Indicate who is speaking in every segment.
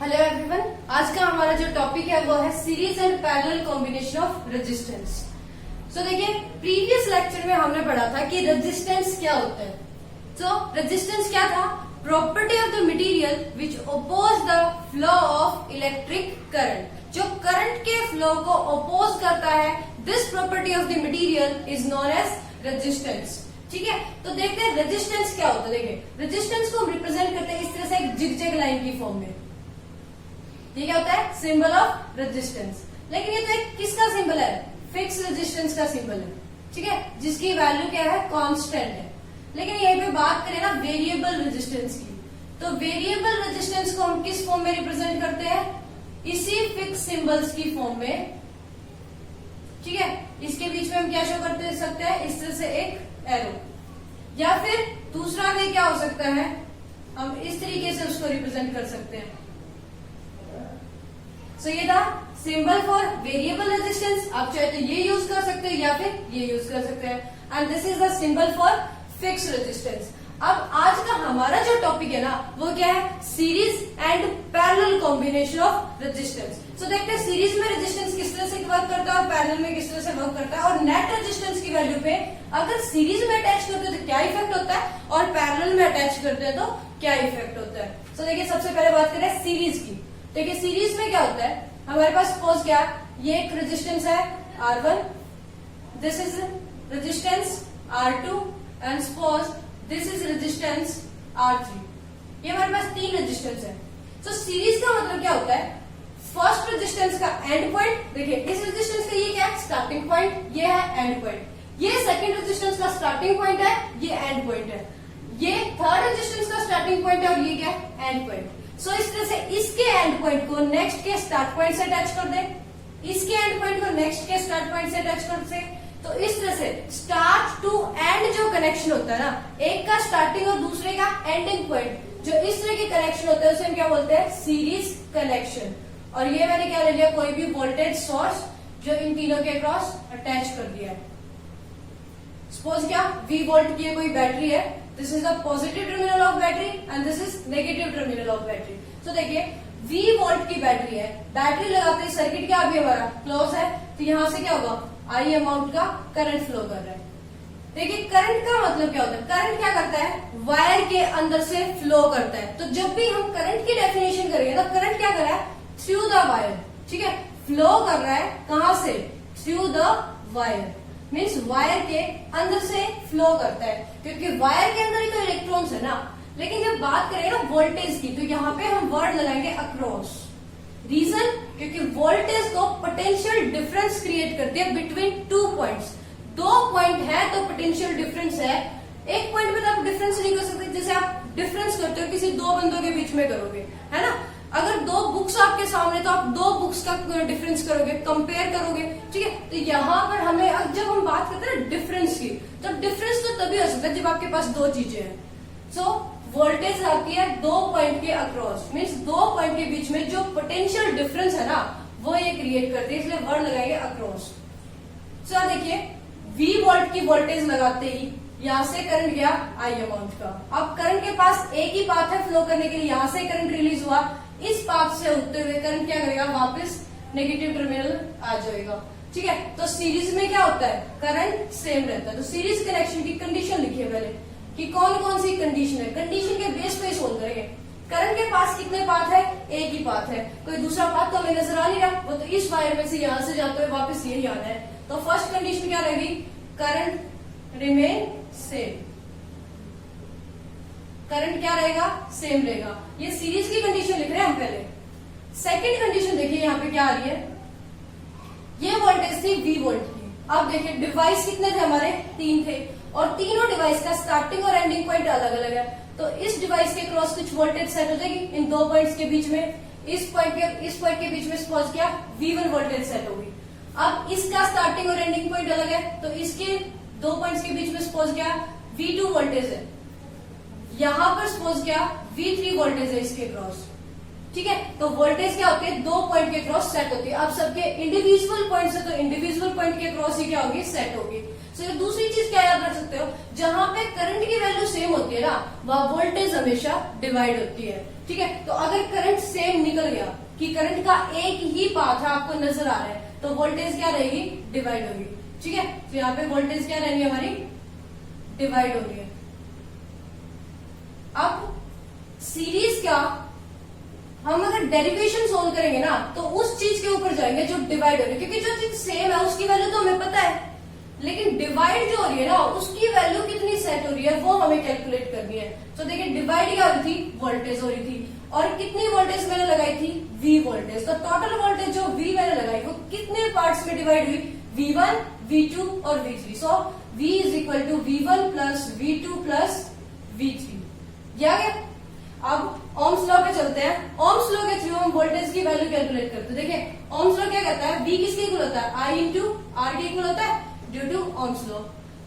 Speaker 1: Hello everyone, आज का हमारा जो टॉपिक है वो है series and parallel combination of resistance. So देखिए, प्रीवियस लेक्चर में हमने पढ़ा था कि रेजिस्टेंस क्या होता है। सो रेजिस्टेंस क्या था? Property of the material which oppose the flow of electric current. जो करंट के फ्लो को ओपोज करता है, this property of the material is known as resistance. ठीक है, तो देखते हैं रेजिस्टेंस क्या होता है। देखिए, रेजिस्टेंस को हम रिप्रेजेंट करते हैं इस तरह से एक जिगजैग लाइन की फॉर्म में। ये क्या होता है? Symbol of resistance. लेकिन ये तो एक किसका सिंबल है? फिक्स रेजिस्टेंस का सिंबल है। ठीक है, जिसकी वैल्यू क्या है? कांस्टेंट है। लेकिन यहीं पे बात करें ना वेरिएबल रेजिस्टेंस की, तो वेरिएबल रेजिस्टेंस को हम किस फॉर्म में रिप्रेजेंट करते हैं? इसी फिक्स सिंबल्स की फॉर्म में। ठीक है, इसके बीच में हम क्या शो करते सकते हैं? इस तरह से एक एरो, या फिर दूसरा वे क्या हो सकता है, हम इस तरीके से उसको रिप्रेजेंट कर सकते हैं। सो ये था सिंबल फॉर वेरिएबल रेजिस्टेंस। आप चाहे तो ये यूज कर सकते हैं या फिर ये यूज कर सकते हैं। And this is the symbol for fix resistance. अब आज का हमारा जो टॉपिक है ना, वो क्या है? Series and parallel combination of resistance. So देखते हैं सीरीज में रेजिस्टेंस किस तरह से वर्क करता है और पैरेलल में किस तरह से वर्क करता है, और नेट रेजिस्टेंस की वैल्यू पे अगर सीरीज में अटैच करते हैं तो क्या इफेक्ट होता है, और पैरेलल में अटैच करते हैं तो क्या इफेक्ट होता है। सो देखिए, सबसे पहले बात करें सीरीज की। देखिए, सीरीज में क्या होता है? हमारे पास सपोज क्या, ये एक रेजिस्टेंस है R1, this is resistance R2 and suppose this is resistance R3। ये हमारे पास तीन रेजिस्टेंस है। तो सीरीज का मतलब क्या होता है? फर्स्ट रेजिस्टेंस का एंड पॉइंट, देखिए इस रेजिस्टेंस का ये क्या है? स्टार्टिंग पॉइंट, ये है एंड पॉइंट। ये सेकंड रेजिस्टेंस का स्टार्टिंग पॉइंट है, ये एंड पॉइंट है। ये थर्ड रेजिस्टेंस का स्टार्टिंग पॉइंट है और ये क्या है? And point. सो इस तरह से इसके एंड पॉइंट को नेक्स्ट के स्टार्ट पॉइंट से अटैच कर दे, इसके एंड पॉइंट को नेक्स्ट के स्टार्ट पॉइंट से अटैच कर दे। तो इस तरह से स्टार्ट टू एंड जो कनेक्शन होता है ना, एक का स्टार्टिंग और दूसरे का एंडिंग पॉइंट, जो इस तरह के कनेक्शन होता है उसे हम क्या बोलते हैं? Series connection. और ये मैंने क्या ले लिया? कोई भी वोल्टेज सोर्स जो इन तीनों के क्रॉस अटैच कर दिया है। सपोज क्या, V वोल्ट की कोई बैटरी है, this is the positive terminal of battery and this is negative terminal of battery. तो देखिए, V वोल्ट की बैटरी है, बैटरी लगाते ही सर्किट क्या अभी हमारा क्लोज है, तो यहां से क्या होगा? I अमाउंट का करंट फ्लो कर रहा है। देखिए, करंट का मतलब क्या होता है? करंट क्या करता है? वायर के अंदर से फ्लो करता है। तो जब भी हम करंट की डेफिनेशन करेंगे तो करंट क्या कर रहा है? Through the wire. ठीक है, फ्लो कर रहा है कहां से? Through the wire, means wire के अंदर से फ्लो करता है, क्योंकि वायर के अंदर ही तो इलेक्ट्रॉन्स है ना। लेकिन जब बात करें ना वोल्टेज की, तो यहाँ पे हम वर्ड लगाएंगे अक्रॉस। रीजन, क्योंकि वोल्टेज को पोटेंशियल डिफरेंस क्रिएट करती है बिटवीन टू पॉइंट्स। दो पॉइंट है तो पोटेंशियल डिफरेंस है। एक पॉइंट पे तो आप डिफरेंस नहीं कर सकते, जैसे आप डिफरेंस करते हो किसी दो बंदों के बीच में करोगे, है ना। अगर दो बुक्स आपके सामने, तो आप दो बुक्स का डिफरेंस करोगे, कंपेयर करोगे। ठीक है, तो यहाँ पर हमें जब हम बात करते हैं डिफरेंस की, तो डिफरेंस तो तभी हो सकता है जब आपके पास दो चीजें हैं। सो वोल्टेज आती है दो पॉइंट के अक्रॉस, मीन्स दो पॉइंट के बीच में जो पोटेंशियल डिफरेंस है ना, वो ये क्रिएट करती है, इसलिए वर्ड लगाएंगे अक्रॉस। सो देखिए, V वोल्ट की वोल्टेज लगाते ही यहां से करंट गया I अमाउंट का। अब करंट के पास एक ही पाथ है फ्लो करने के लिए, यहां से करंट रिलीज हुआ, इस पाथ से होते हुए करंट क्या करेगा? वापस नेगेटिव टर्मिनल आ जाएगा। ठीक है, तो सीरीज में क्या होता है? करंट सेम रहता है। तो सीरीज कनेक्शन की कंडीशन लिखिए पहले कि कौन कौन सी कंडीशन है। कंडीशन के बेस पे सोल्व करेंगे। करंट के पास कितने पाथ है? एक ही पाथ है, कोई दूसरा पाथ तो हमें नजर आ नहीं रहा, वो तो इस वायर में से यहां से जाते हुए वापस यही आना है। तो फर्स्ट कंडीशन क्या रहेगी? Current remain same. करंट क्या रहेगा? सेम रहेगा। ये सीरीज की कंडीशन लिख रहे हैं हम पहले। सेकंड कंडीशन देखिए यहाँ पे क्या आ रही है? ये वोल्टेज थी V वोल्ट की। अब देखिए, डिवाइस कितने थे हमारे? तीन थे, और तीनों डिवाइस का स्टार्टिंग और एंडिंग पॉइंट अलग अलग है। तो इस डिवाइस के क्रॉस कुछ वोल्टेज सेट हो जाएगी इन दो पॉइंट्स के बीच में। इस पॉइंट के बीच में सपोज क्या V1 वोल्टेज सेट होगी। अब इसका स्टार्टिंग और एंडिंग पॉइंट अलग है, तो इसके दो पॉइंट्स के बीच में सपोज क्या V2 वोल्टेज है। यहां पर सपोज क्या V3 वोल्टेज है इसके क्रॉस। ठीक है। तो वोल्टेज क्या होती है, 2 पॉइंट के क्रॉस सेट होती है। अब सबके इंडिविजुअल पॉइंट से, तो इंडिविजुअल पॉइंट के क्रॉस ही क्या होगी, सेट होगी। तो दूसरी चीज क्या याद रख सकते हो, जहां पे करंट की वैल्यू सेम होती है ना, वह वोल्टेज हमेशा डिवाइड होती है। ठीक है। तो अगर करंट सेम निकल गया कि करंट का एक ही पाथ है, आपको नजर आ रहा है, तो वोल्टेज क्या रहेगी, डिवाइड होगी। ठीक है। तो यहाँ पे वोल्टेज क्या रहेगी हमारी, डिवाइड हो रही है। अब सीरीज का हम अगर डेरिवेशन सोल्व करेंगे ना, तो उस चीज के ऊपर जाएंगे जो डिवाइड हो रही है, क्योंकि जो चीज सेम है उसकी वैल्यू तो हमें पता है, लेकिन डिवाइड जो हो रही है ना, उसकी वैल्यू कितनी सेट हो रही है वो हमें कैलकुलेट करनी है। तो देखिए डिवाइड क्या हो रही थी, वोल्टेज हो रही थी, और कितनी वोल्टेज मैंने लगाई थी, V वोल्टेज। तो टोटल वोल्टेज जो V मैंने लगाई वो कितने पार्ट्स में डिवाइड हुई, V1, V2 और V3। So V is equal to V1 plus V2 plus V3। ये आ गया। अब ओम्स लॉ पे चलते हैं। ओम्स लॉ के थ्रू हम वोल्टेज की वैल्यू कैलकुलेट करते हैं। देखिए ओम्स लॉ क्या कहता है, V किसके इक्वल होता है, I इंटू R के इक्वल होता है ड्यू टू ओम्स लॉ।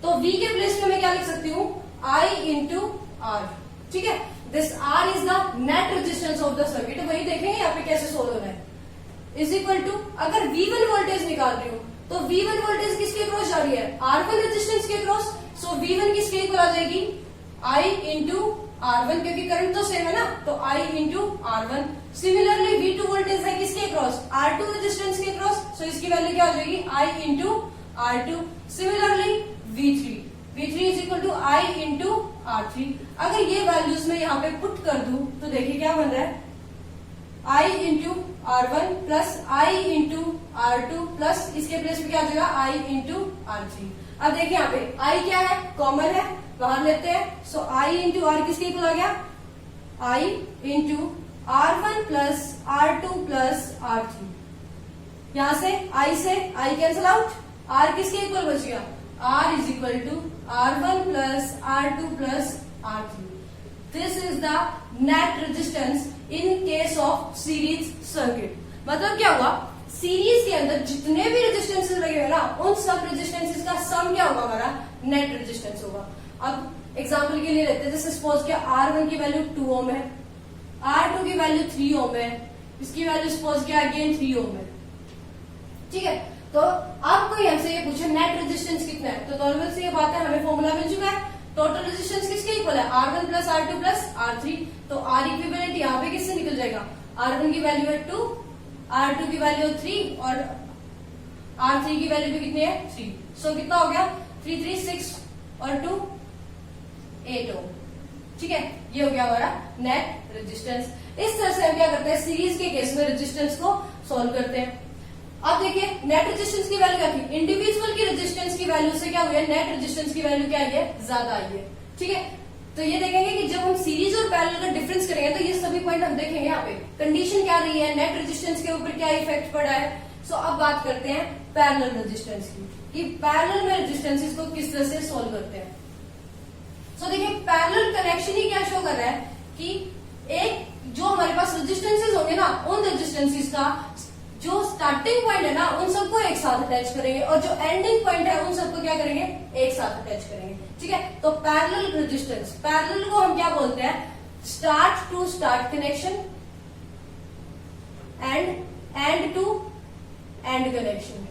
Speaker 1: तो V के प्लेस में मैं क्या लिख सकती हूँ, I इंटू R। ठीक है। This R is the net resistance of the circuit. वही देखेंगे यहाँ पे कैसे सोल्व होना है। इज इक्वल टू, अगर V1 वोल्टेज निकाल रही हूँ तो V1 वोल्टेज किसके क्रॉस जा रही है, R1 रेजिस्टेंस के क्रॉस। सो V1 किसके इक्वल आ जाएगी, I इंटू R1, क्योंकि करंट तो सेम है ना, तो I into R1। Similarly V2 voltage है किसके क्रॉस, R2 रेजिस्टेंस के क्रॉस। सो इसकी वैल्यू क्या हो जाएगी, I into R2। Similarly V3 is equal to I into R3। अगर ये वैल्यूज में यहाँ पे पुट कर दूं तो देखिए क्या बन रहा है, I into R1 plus I into R2 plus इसके प्लेस में क्या आ जाएगा, I इंटू R3। अब देखिए यहाँ पे I क्या है, कॉमन है, बाहर लेते हैं। सो I इंटू R किसके इक्वल आ गया, I into R1 plus R2 plus R3। यहां से I कैंसल आउट, R किसके इक्वल बच गया, R is equal to R1 plus R2 plus R3। This is the net resistance in case of series circuit. मतलब क्या हुआ, series के अंदर जितने भी रेजिस्टेंसेस लगे हुए ना, उन सब रेजिस्टेंसेस का सम क्या होगा, हमारा नेट रेजिस्टेंस होगा। अब एग्जांपल के लिए लेते हैं, जैसे सपोज किया R1 की वैल्यू 2 ओम है, R2 की वैल्यू 3 ओम है, इसकी वैल्यू सपोज किया अगेन 3 ओम है। ठीक है। तो अब कोई हमसे ये पूछे नेट रेजिस्टेंस कितना है, तो नॉर्मल से ये बात है, हमें फॉर्मूला मिल चुका है। टोटल रेजिस्टेंस किसके इक्वल है, R1 plus R2 plus R3। तो R इक्विवेलेंट यहाँ पे किससे निकल जाएगा, R1 की वैल्यू है 2, R2 की वैल्यू है 3 और R3 की वैल्यू भी कितनी है, 3। सो कितना हो गया, 3 3 6 और 2 8 ओम। ठीक है। ये हो गया हमारा नेट रेजिस्टेंस। इस तरह से हम क्या करते हैं, सीरीज के केस में रेजिस्टेंस को सोल्व करते हैं। अब देखिए नेट रेजिस्टेंस की वैल्यू क्या थी, इंडिविजुअल की रेजिस्टेंस की वैल्यू से क्या हुई है, नेट रेजिस्टेंस की वैल्यू क्या आई है, ज्यादा आई है। ठीक है। तो ये देखेंगे कि जब हम सीरीज और पैरेलल का डिफरेंस करेंगे तो ये सभी पॉइंट हम देखेंगे यहाँ पे, कंडीशन क्या रही है, नेट रेजिस्टेंस के ऊपर क्या इफेक्ट पड़ा है। सो अब बात करते हैं पैरेलल रेजिस्टेंस की, कि पैरेलल में रेजिस्टेंसेस को किस तरह से सोल्व करते हैं। सो देखिए पैरेलल कनेक्शन ही क्या शो कर रहा है कि एक जो हमारे पास रेजिस्टेंसेस होंगे ना, उन रेजिस्टेंसेस का जो स्टार्टिंग पॉइंट है ना, उन सबको एक साथ अटैच करेंगे, और जो एंडिंग पॉइंट है उन सबको क्या करेंगे, एक साथ अटैच करेंगे। ठीक है। तो पैरेलल रेजिस्टेंस, पैरेलल को हम क्या बोलते हैं, start to start connection end to end connection.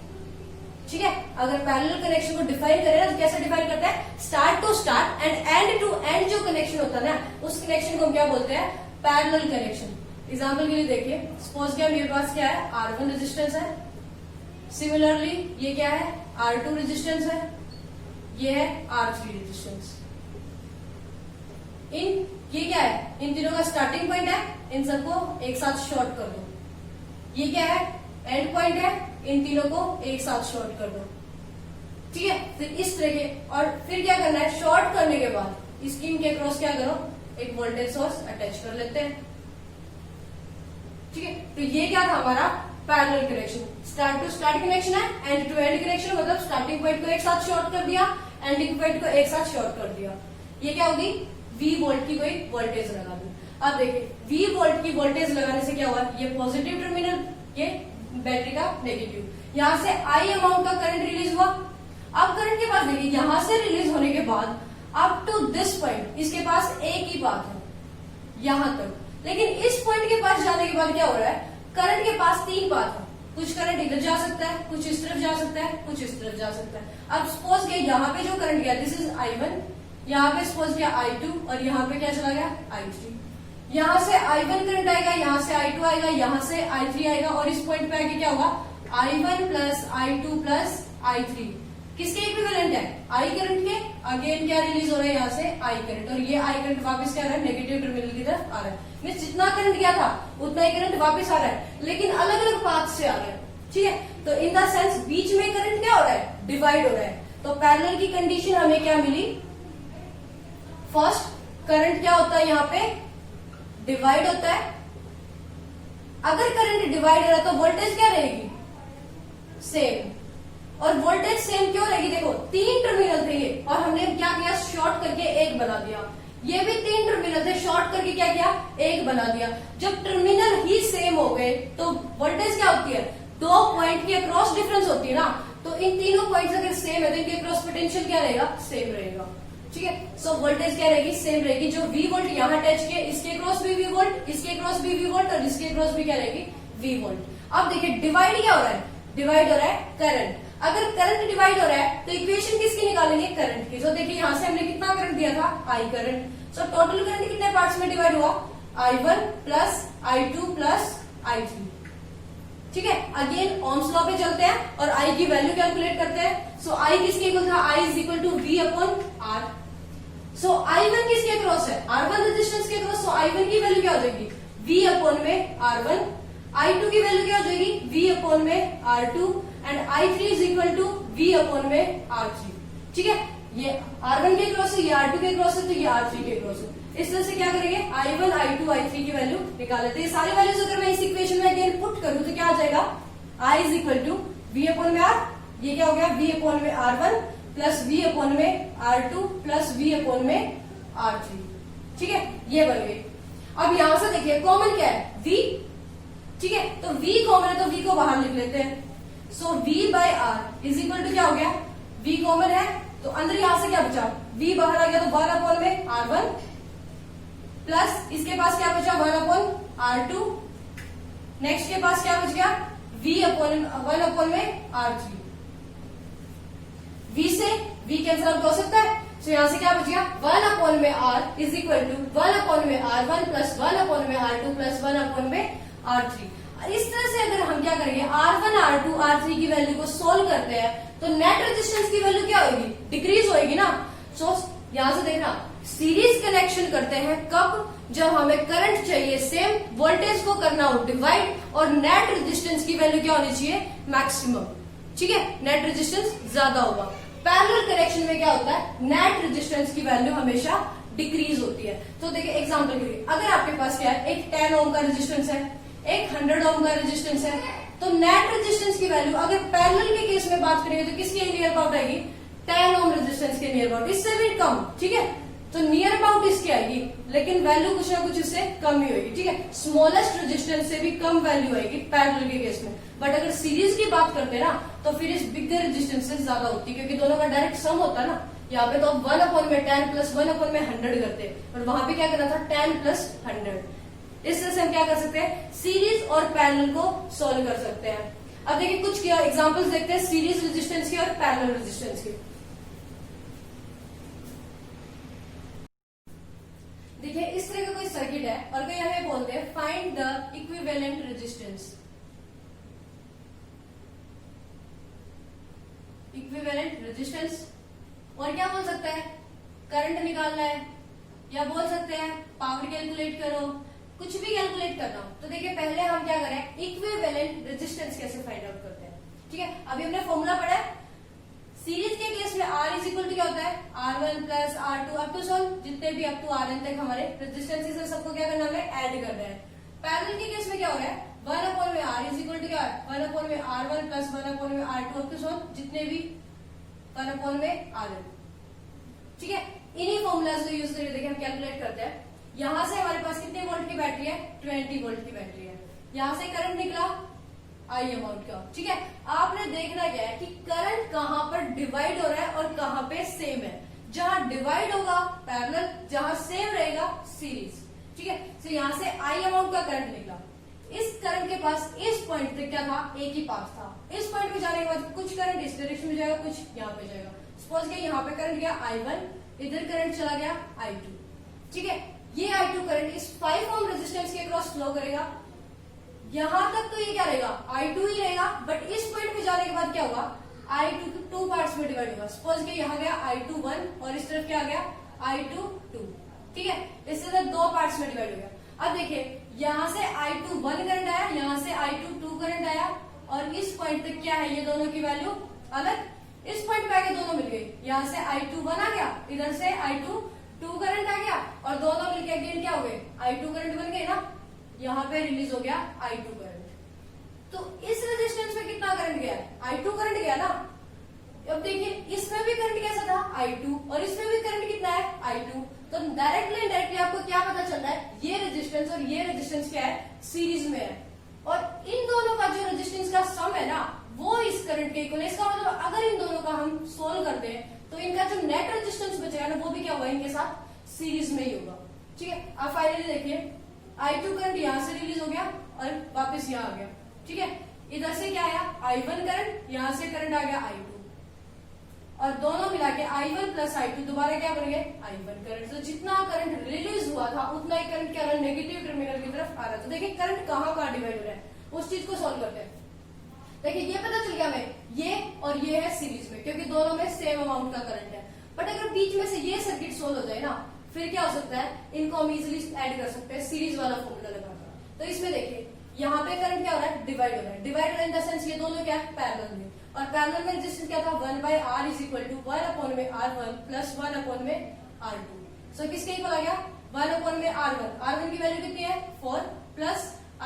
Speaker 1: ठीक है। अगर पैरेलल कनेक्शन को डिफाइन करें तो कैसे डिफाइन करते हैं, start to start end to end जो कनेक्शन होता है ना, उस कनेक्शन को हम क्या बोलते हैं, पैरेलल कनेक्शन। एग्जाम्पल के लिए देखिए, सपोज क्या मेरे पास क्या है, R1 रेजिस्टेंस है, सिमिलरली ये क्या है, R2 रेजिस्टेंस है, ये है R3 रेजिस्टेंस। ये क्या है, इन तीनों का स्टार्टिंग पॉइंट है, इन सबको एक साथ शॉर्ट कर दो। ये क्या है, एंड पॉइंट है, इन तीनों को एक साथ शॉर्ट कर दो। ठीक है। फिर इस तरह के, और फिर क्या करना है, शॉर्ट करने के बाद इसकी के क्रॉस क्या करो, एक वोल्टेज सोर्स अटैच कर लेते हैं। ठीक है। तो ये क्या था हमारा parallel connection, start to start connection है, एंड टू एंड कनेक्शन, मतलब स्टार्टिंग पॉइंट को एक साथ शॉर्ट कर दिया, एंडिंग पॉइंट को एक साथ शॉर्ट कर दिया। ये क्या होगी, V वोल्ट की कोई वोल्टेज लगा दी। अब देखिए V वोल्ट की वोल्टेज लगाने से क्या हुआ, ये पॉजिटिव टर्मिनल, ये बैटरी का नेगेटिव, यहां से I अमाउंट का करंट रिलीज हुआ। अब करंट के पास देखिए, यहां से रिलीज होने के बाद अप टू दिस पॉइंट इसके पास एक ही बात है, यहां तक। लेकिन इस पॉइंट के पास जाने के बाद क्या हो रहा है, करंट के पास तीन पाथ है, कुछ करंट इधर जा सकता है, कुछ इस तरफ जा सकता है, कुछ इस तरफ जा सकता है। अब सपोज के यहाँ पे जो करंट गया दिस इज I1, यहाँ पे सपोज गया I2 और यहाँ पे क्या चला गया I3। यहाँ से I1 करंट आएगा, यहाँ से I2 आएगा, यहाँ से I3 आएगा और इस पॉइंट पे आके क्या होगा, I1 plus I2 plus I3 किसके इक्विवेलेंट है, I करंट के। अगेन क्या रिलीज हो रहा है यहाँ से I करंट, और ये I करंट वापस क्या आ रहा है, नेगेटिव टर्मिनल की तरफ आ रहा है। मींस जितना करंट गया था उतना ही करंट वापस आ रहा है, लेकिन अलग अलग पाथ से आ रहा है। ठीक है, तो इन द सेंस बीच में करंट क्या हो रहा है, डिवाइड हो रहा है। तो पैरेलल की कंडीशन हमें क्या मिली, फर्स्ट करंट क्या होता है, यहाँ पे डिवाइड होता है। अगर करंट डिवाइड हो रहा है तो वोल्टेज क्या रहेगी, सेम। और वोल्टेज सेम क्यों रहेगी, देखो तीन टर्मिनल थे ये और हमने क्या किया, शॉर्ट करके एक बना दिया। ये भी तीन टर्मिनल थे, शॉर्ट करके क्या किया, एक बना दिया। जब टर्मिनल ही सेम हो गए तो वोल्टेज क्या होती है, दो पॉइंट के अक्रॉस डिफरेंस होती है ना। तो इन तीनों पॉइंट्स अगर सेम है तो इनके अक्रॉस पोटेंशियल क्या रहेगा, सेम रहेगा। ठीक है, सो वोल्टेज क्या रहेगी, सेम रहेगी। जो V वोल्ट यहाँ अटैच किया इसके क्रॉस भी V वोल्ट, इसके क्रॉस भी V वोल्ट और इसके क्रॉस भी क्या रहेगी, V वोल्ट। अब देखिए डिवाइड क्या हो रहा है, डिवाइड हो रहा है करंट। अगर करंट डिवाइड हो रहा है तो इक्वेशन किसकी निकालेंगे, करंट की। तो देखिए यहाँ से हमने कितना करंट दिया था, I current. So total current कितने पार्ट्स में डिवाइड हुआ, I1 plus I2 plus I3। ठीक है, अगेन ओम्स लॉ पे चलते हैं और I की वैल्यू कैलकुलेट करते हैं। सो I किसके इक्वल था, I is equal to V upon R। So I1 किसके क्रॉस है, R1 रेजिस्टेंस के क्रॉस। सो I1 की वैल्यू क्या हो जाएगी, V अपॉन में R1। I2 की वैल्यू क्या हो जाएगी, V अपॉन में R2 and I3 is equal to V upon में R3। ठीक है, ये R1 के क्रॉस है, ये R2 के क्रॉस है, तो ये R3 के क्रॉस है। इस तरह से क्या करेंगे, I1, I2, I3 की वैल्यू निकाल लेते हैं। ये सारी वैल्यूज अगर मैं इस इक्वेशन में अगेन पुट करूं तो क्या आ जाएगा, I is equal to V upon में R, ये क्या हो गया, V अपॉन में R1 प्लस V अपॉन में R2 प्लस V अपॉन में R3। ठीक है, ये बन गई। अब यहां से देखिए कॉमन क्या है, V। ठीक है, तो V कॉमन है तो V को बाहर लिख लेते हैं। So V by R is equal to क्या हो गया, V कॉमन है तो अंदर यहां से क्या बचा, V बाहर आ गया तो 1 अपॉन में R1 प्लस इसके पास क्या बचा, 1 अपॉन R2। नेक्स्ट के पास क्या बच गया, V अपॉन 1 अपॉन में R3। V से V कैंसिल आउट हो सकता है, तो यहां से क्या बच गया, 1 अपॉन में R is equal to 1 upon में R1 प्लस 1 अपॉन में R2 प्लस 1 अपॉन में R3। इस तरह से अगर हम क्या करेंगे, R1, R2, R3 की वैल्यू को सोल्व करते हैं तो नेट रेजिस्टेंस की वैल्यू क्या होगी, डिक्रीज होगी ना। सो यहां से देखना, सीरीज कनेक्शन करते हैं कब, जब हमें करंट चाहिए सेम, वोल्टेज को करना हो डिवाइड और नेट रेजिस्टेंस की वैल्यू क्या होनी चाहिए, मैक्सिमम। ठीक है, नेट रेजिस्टेंस ज्यादा होगा। पैरेलल कनेक्शन में क्या होता है, नेट रेजिस्टेंस की वैल्यू हमेशा डिक्रीज होती है। तो देखिए एग्जांपल के लिए, अगर आपके पास क्या है, एक 10 ओम का रेजिस्टेंस है, एक 100 ओम का रेजिस्टेंस है, तो नेट रेजिस्टेंस की वैल्यू अगर पैरेलल के केस में बात करेंगे तो किसके नियर अबाउट आएगी, 10 ओम रेजिस्टेंस के नियर अबाउट, इससे भी कम। ठीक है, तो नियर अबाउट इसकी आएगी, लेकिन वैल्यू कुछ ना कुछ इससे कम ही होगी। ठीक है, स्मॉलेस्ट रेजिस्टेंस से भी कम वैल्यू आएगी पैरेलल के केस में। बट अगर सीरीज की बात करते हैं ना तो फिर इस बिगर रेजिस्टेंस से ज्यादा होती है, क्योंकि दोनों का डायरेक्ट सम होता है ना। यहाँ पे तो 1 अपॉन में 10 प्लस 1 अपॉन में 100 करते हैं, और वहां पे क्या करना था, 10 प्लस 100। इस तरह से हम क्या कर सकते हैं, सीरीज और पैरेलल को सोल्व कर सकते हैं। अब देखिए कुछ एग्जांपल्स देखते हैं सीरीज रेजिस्टेंस की और पैरेलल रेजिस्टेंस की। देखिए इस तरह का कोई सर्किट है और कोई हमें बोलते हैं find the equivalent resistance. Equivalent resistance, और क्या बोल सकता है, करंट निकालना है, या बोल सकते हैं पावर कैलकुलेट करो, कुछ भी कैलकुलेट करना हो। तो देखिए पहले हम क्या करें, इक्विवेलेंट रेजिस्टेंस कैसे फाइंड आउट करते हैं। ठीक है, अभी हमने फॉर्मूला पढ़ा है। सीरीज के केस में R इज इक्वल टू क्या होता है, R1 plus R2 up to soul, जितने भी अप टू Rn तक हमारे रेजिस्टेंस है सबको क्या करना है, ऐड करना है। पैरेलल के केस में क्या हो रहा है, 1 अपॉन में R इज इक्वल टू क्या है, 1 अपॉन में R1 प्लस 1 अपॉन में R2 अप टू सोल, जितने भी 1 अपॉन में Rn। ठीक है, इन्हीं फॉर्मूलाज को यूज करके देखिए हम कैलकुलेट करते हैं। यहां से हमारे पास कितने वोल्ट की बैटरी है, 20 वोल्ट की बैटरी है। यहां से करंट निकला I अमाउंट का। ठीक है, आपने देखना क्या है कि करंट कहां पर डिवाइड हो रहा है और कहां पे सेम है। जहां डिवाइड होगा पैरेलल, जहां सेम रहेगा सीरीज। ठीक है। तो यहाँ से आई अमाउंट का करंट निकला, इस करंट के पास इस पॉइंट तक क्या था, एक ही पास था। इस पॉइंट पे जाने के बाद कुछ करंट इस डायरेक्शन में जाएगा, कुछ यहाँ पे जाएगा। सपोज के यहाँ पे करंट गया I1, इधर करंट चला गया I2, ठीक है। ये I2 करंट इस 5 ओम रेजिस्टेंस के क्रॉस फ्लो करेगा, यहां तक तो ये क्या रहेगा, I2 ही रहेगा, बट इस पॉइंट पे जाने के बाद क्या होगा, I2 टू पार्ट्स में डिवाइड होगा। सपोज के यहाँ गया I2 1 और इस तरफ क्या गया I2 2, ठीक है। इस तरह 2 पार्ट्स में डिवाइड हो गया। अब देखिए यहाँ से I2 1 करंट आया, यहाँ से I2 2 करंट आया, और इस पॉइंट तक क्या है, ये दोनों की वैल्यू अलग। इस पॉइंट पे आके दोनों मिल गए, यहाँ से I2 1 आ गया, इधर से I2 2 करंट आ गया, और दोनों मिलके अगेन क्या हो गए, I2 करंट बन गए ना। यहाँ पे रिलीज हो गया I2 करंट। तो इस रेजिस्टेंस में कितना करंट गया, I2 करंट गया ना। अब देखिए इसमें भी करंट कैसा था I2, और इसमें भी करंट कितना है I2। तो डायरेक्टली इनडायरेक्टली आपको क्या पता चल रहा है, ये रेजिस्टेंस और ये रेजिस्टेंस क्या है, सीरीज में है, और इन दोनों का जो रेजिस्टेंस का सम है ना, वो इस करंट के इक्वल है। इसका मतलब अगर इन दोनों का हम सोल्व करते हैं तो इनका जो नेट रेजिस्टेंस बचेगा ना, वो भी क्या होगा, इनके साथ सीरीज में ही होगा, ठीक है। अब फाइनली देखिए I2 करंट यहाँ से रिलीज हो गया और वापस यहाँ आ गया, ठीक है। इधर से क्या आया I1 करंट, यहाँ से करंट आ गया I2, और दोनों मिला के I1 प्लस I2 दोबारा क्या बन गए I1 करंट। तो जितना करंट रिलीज हुआ था उतना ही करंट क्या रहा, नेगेटिव टर्मिनल की तरफ आ रहा है। तो देखिए करंट कहाँ कहाँ डिवाइड हो रहा है, उस चीज को सोल्व करते हैं। देखिए ये पता चल गया हमें, ये और ये है सीरीज में, क्योंकि दोनों में सेम अमाउंट का करंट है। बट अगर बीच में से ये सर्किट सोल्व हो जाए ना, फिर क्या हो सकता है, इनको हम इजिली ऐड कर सकते हैं सीरीज वाला फॉर्मूला लगाकर। तो इसमें देखिए यहाँ पे करंट क्या हो रहा है, डिवाइड हो रहा है। डिवाइड हो रहा है इन द सेंस ये दोनों क्या है, पैरेलल में, और पैरेलल में रेजिस्टेंस क्या था, 1/R is equal to 1/R1 plus 1/R2। So किसके इक्वल आ गया, 1/R1। R1 की वैल्यू कितनी है 4, प्लस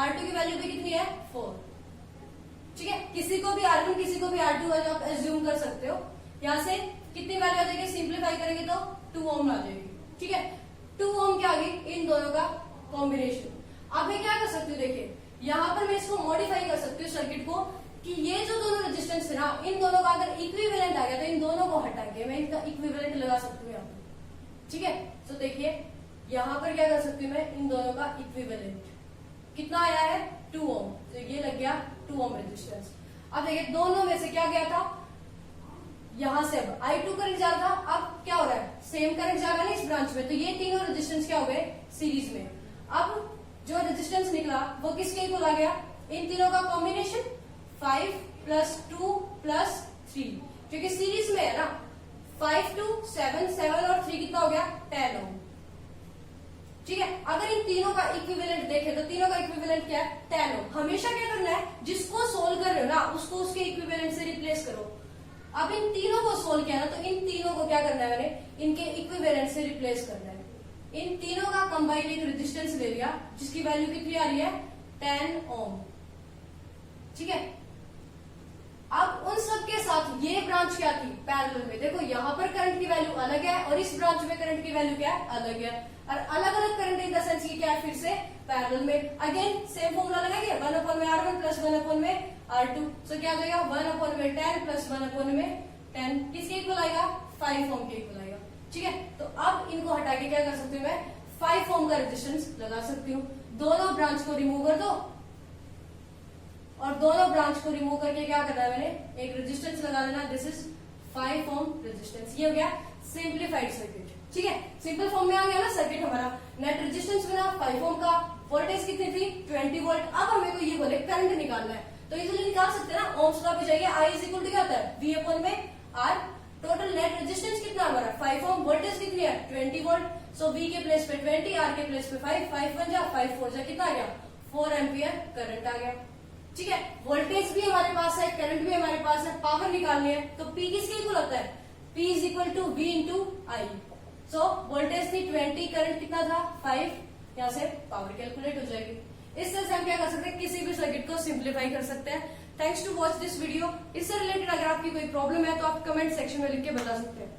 Speaker 1: R2 की वैल्यू भी कितनी है 4, ठीक है। किसी को भी R1 किसी को भी R2 आप एज्यूम कर सकते हो। यहाँ से कितनी वैल्यू आ जाएगी, सिंप्लीफाई करेंगे तो 2 ओम आ जाएगी, ठीक है। 2 ओम क्या आ गई, इन दोनों का कॉम्बिनेशन। अब मैं क्या कर सकती हूँ, देखिए यहाँ पर मैं इसको मॉडिफाई कर सकती हूँ सर्किट को, कि ये जो दोनों रेजिस्टेंस है ना, इन दोनों का अगर इक्विवेलेंट आ गया तो इन दोनों को हटा के मैं इनका इक्विवेलेंट लगा सकती हूँ यहाँ पर, ठीक है। तो देखिए यहाँ पर क्या कर सकती हूँ मैं, इन दोनों का इक्विवेलेंट कितना आया है 2 ओम, तो ये लग गया 2 ओम रेजिस्टेंस। अब देखिए दोनों में से क्या गया था, यहां से अब I2 करंट जा रहा था, अब क्या हो रहा है, सेम करंट जा रहा है ना इस ब्रांच में, तो ये तीनों रेजिस्टेंस क्या हो गए सीरीज में। अब जो रेजिस्टेंस निकला वो किसके इक्वल आ गया, इन तीनों का कॉम्बिनेशन 5 प्लस 2 प्लस 3, क्योंकि सीरीज में है ना। 5 2 7 7 और 3 कितना हो गया 10 ओम, ठीक है। अगर इन तीनों का इक्विवेलेंट देखें तो तीनों का इक्विवेलेंट क्या है 10 ओम। हमेशा क्या करना है, जिसको सोल्व कर रहे हो ना उसको उसके इक्विवेलेंट से रिप्लेस करो। अब इन तीनों को सोल्व किया ना, तो इन तीनों को क्या करना है मैंने, इनके इक्विवेलेंट से रिप्लेस करना है। इन तीनों का कंबाइन एक रेजिस्टेंस ले लिया जिसकी वैल्यू कितनी आ रही है 10 ओम, ठीक है। अब उन सब के साथ ये ब्रांच क्या थी पैरेलल में, देखो यहाँ पर करंट की वैल्यू अलग है और इस ब्रांच में करंट की वैल्यू क्या है अलग है, और अलग अलग करंट इन द सेंस की क्या है, फिर से पैरेलल में। अगेन सेम फॉर्मूला लगाएंगे, 1/R1 प्लस 1/R2। सो क्या हो जाएगा 1/10 प्लस 1/10 किसके इक्वल आएगा 5 ओम के इक्वल आएगा, ठीक है। तो अब इनको हटा के क्या कर सकती हूँ मैं, 5 ओम का रेजिस्टेंस लगा सकती हूँ। दोनों ब्रांच को रिमूव कर दो, और दोनों ब्रांच को रिमूव करके क्या करना है मैंने, एक रेजिस्टेंस लगा देना, दिस इज 5 ओम रेजिस्टेंस। ये हो गया सिंप्लीफाइड सर्किट, ठीक है। सिंपल फॉर्म में आ गया ना सर्किट हमारा। नेट रेजिस्टेंस बना 5 ओम का, वोल्टेज कितनी थी 20 वोल्ट। अब हमें को ये बोले करंट निकालना है, तो इजीली निकाल सकते हैं ना, ओम्स लॉ पे जाइए, I इज इक्वल टू क्या होता है V/R। टोटल नेट रेजिस्टेंस कितना हमारा 5 ओम, वोल्टेज कितनी है 20 वोल्ट। सो V के प्लेस पे 20, R के प्लेस पे 5, 5 1 जा 5 4 जा कितना आ गया 4 एम्पियर करंट आ गया, ठीक है। वोल्टेज भी हमारे पास है, करंट भी हमारे पास है, पावर निकालनी है, तो P किसके इक्वल होता है, P is equal to V into I। So voltage थी 20, करंट कितना था 5, यहाँ से पावर कैलकुलेट हो जाएगी। इस तरह से हम क्या कर सकते हैं, किसी भी सर्किट को सिंप्लीफाई कर सकते हैं। Thanks to watch this video. इससे रिलेटेड अगर आपकी कोई प्रॉब्लम है तो आप कमेंट सेक्शन में लिख के बता सकते हैं।